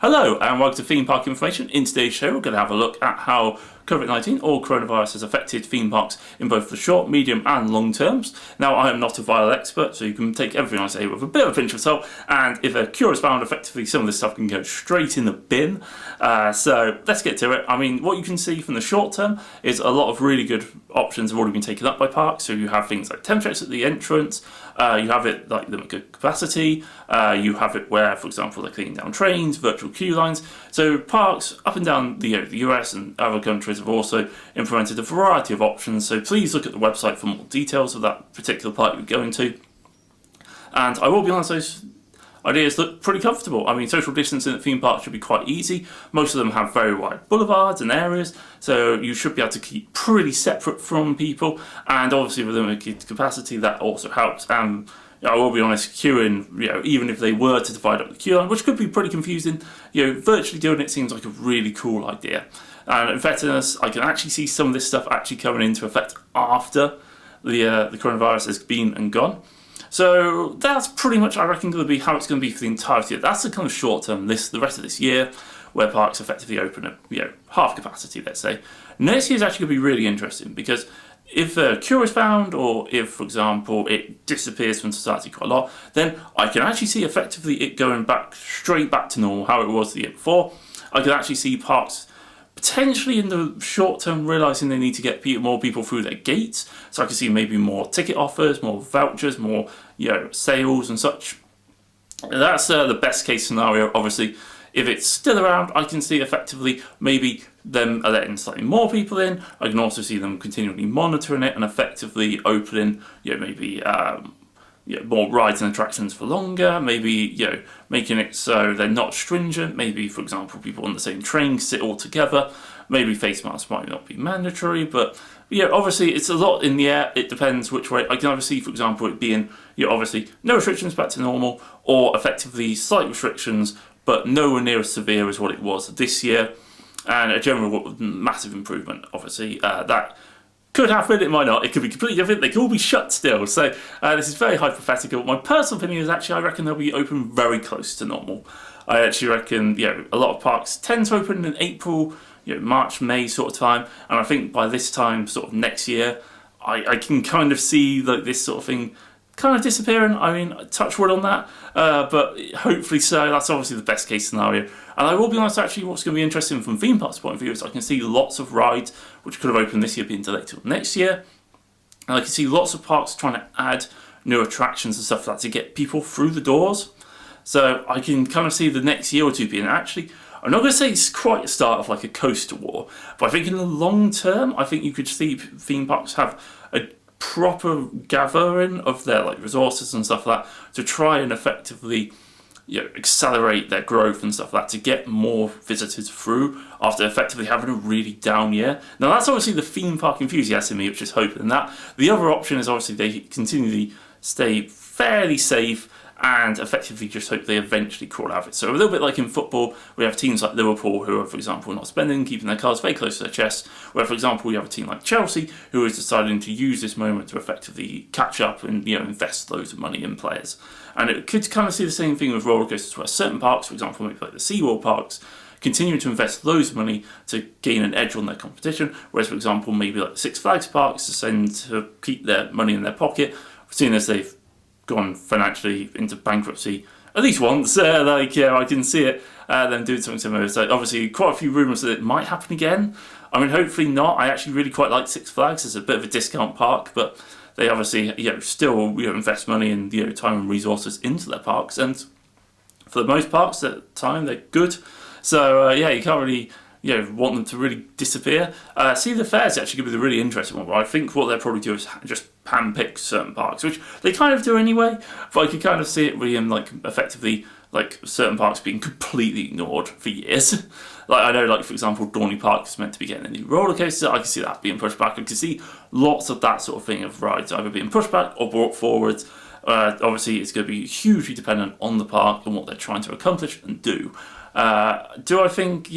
Hello and welcome to Theme Park Information. In today's show we're going to have a look at how COVID-19 or coronavirus has affected theme parks in both the short, medium and long terms. Now I am not a viral expert, so you can take everything I say with a bit of a pinch of salt, and if a cure is found, effectively some of this stuff can go straight in the bin. So let's get to it. I mean, what you can see from the short term is a lot of really good options have already been taken up by parks. So you have things like temp checks at the entrance, you have it like limited capacity, you have it where, for example, they're cleaning down trains, virtual queue lines. So parks up and down the US and other countries have also implemented a variety of options. So please look at the website for more details of that particular park you're going to. And I will be honest, those ideas look pretty comfortable. I mean, social distancing at theme parks should be quite easy. Most of them have very wide boulevards and areas, so you should be able to keep pretty separate from people. And obviously with limited capacity, that also helps. And I will be honest, queuing, even if they were to divide up the queue line, which could be pretty confusing, virtually doing it seems like a really cool idea. And in fairness, I can actually see some of this stuff actually coming into effect after the coronavirus has been and gone. So that's pretty much, I reckon, going to be how it's going to be for the entirety of that's the kind of short term, the rest of this year, where parks effectively open at half capacity, let's say. Next year is actually going to be really interesting because if a cure is found, or if, for example, it disappears from society quite a lot, then I can actually see effectively it going straight back to normal, how it was the year before. I can actually see parks potentially in the short term realising they need to get more people through their gates. So I can see maybe more ticket offers, more vouchers, more sales and such. That's the best case scenario. Obviously, if it's still around, I can see effectively maybe them letting slightly more people in. I can also see them continually monitoring it and effectively opening, maybe more rides and attractions for longer. Maybe making it so they're not stringent. Maybe, for example, people on the same train sit all together. Maybe face masks might not be mandatory, but obviously it's a lot in the air. It depends which way. I can obviously, for example, it being obviously no restrictions back to normal, or effectively slight restrictions, but nowhere near as severe as what it was this year, and a general massive improvement. Obviously, that could happen, it might not, it could be completely different, they could all be shut still. So this is very hypothetical. My personal opinion is actually I reckon they'll be open very close to normal. I actually reckon a lot of parks tend to open in April, March, May sort of time, and I think by this time sort of next year I can kind of see like this sort of thing kind of disappearing. I mean, touch wood on that, but hopefully so. That's obviously the best case scenario. And I will be honest, actually, what's going to be interesting from theme parks' point of view is I can see lots of rides which could have opened this year being delayed till next year. And I can see lots of parks trying to add new attractions and stuff like that to get people through the doors. So I can kind of see the next year or two being actually, I'm not going to say it's quite the start of like a coaster war, but I think in the long term, I think you could see theme parks have a proper gathering of their resources and stuff like that to try and effectively accelerate their growth and stuff like that to get more visitors through after effectively having a really down year. Now that's obviously the theme park enthusiast in me which is hoping that. The other option is obviously they continually stay fairly safe and effectively just hope they eventually crawl out of it. So a little bit like in football, we have teams like Liverpool who are, for example, not spending, keeping their cards very close to their chest, where, for example, we have a team like Chelsea who is deciding to use this moment to effectively catch up and invest loads of money in players. And it could kind of see the same thing with roller coasters, where certain parks, for example, maybe like the SeaWorld parks, continue to invest loads of money to gain an edge on their competition, whereas, for example, maybe like the Six Flags parks tend to keep their money in their pocket, seeing as they've gone financially into bankruptcy at least once. I can see it them doing something similar. So obviously quite a few rumours that it might happen again. I mean, hopefully not. I actually really quite like Six Flags. It's a bit of a discount park, but they obviously still invest money and time and resources into their parks, and for the most parts at the time they're good. So you can't really want them to really disappear. See, the fair is actually going to be the really interesting one, but I think what they'll probably do is just handpick certain parks, which they kind of do anyway, but I could kind of see it really in effectively certain parks being completely ignored for years. I know, for example, Dorney Park is meant to be getting a new roller coaster. I can see that being pushed back. I can see lots of that sort of thing of rides either being pushed back or brought forward. Obviously, it's going to be hugely dependent on the park and what they're trying to accomplish and do. Do I think,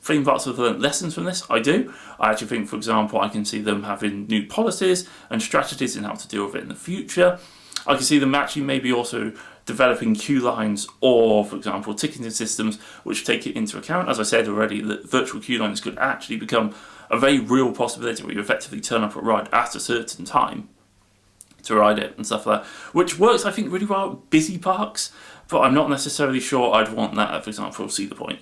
theme parks have learned lessons from this? I do. I actually think, for example, I can see them having new policies and strategies in how to deal with it in the future. I can see them actually maybe also developing queue lines or, for example, ticketing systems which take it into account. As I said already, that virtual queue lines could actually become a very real possibility where you effectively turn up at a ride at a certain time to ride it and stuff like that, which works, I think, really well at busy parks, but I'm not necessarily sure I'd want that, for example, Cedar Point.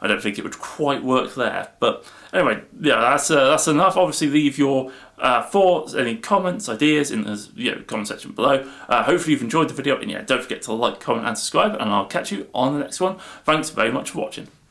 I don't think it would quite work there. But anyway, yeah, that's enough. Obviously, leave your thoughts, any comments, ideas in the comment section below. Hopefully you've enjoyed the video, and yeah, don't forget to like, comment and subscribe, and I'll catch you on the next one. Thanks very much for watching.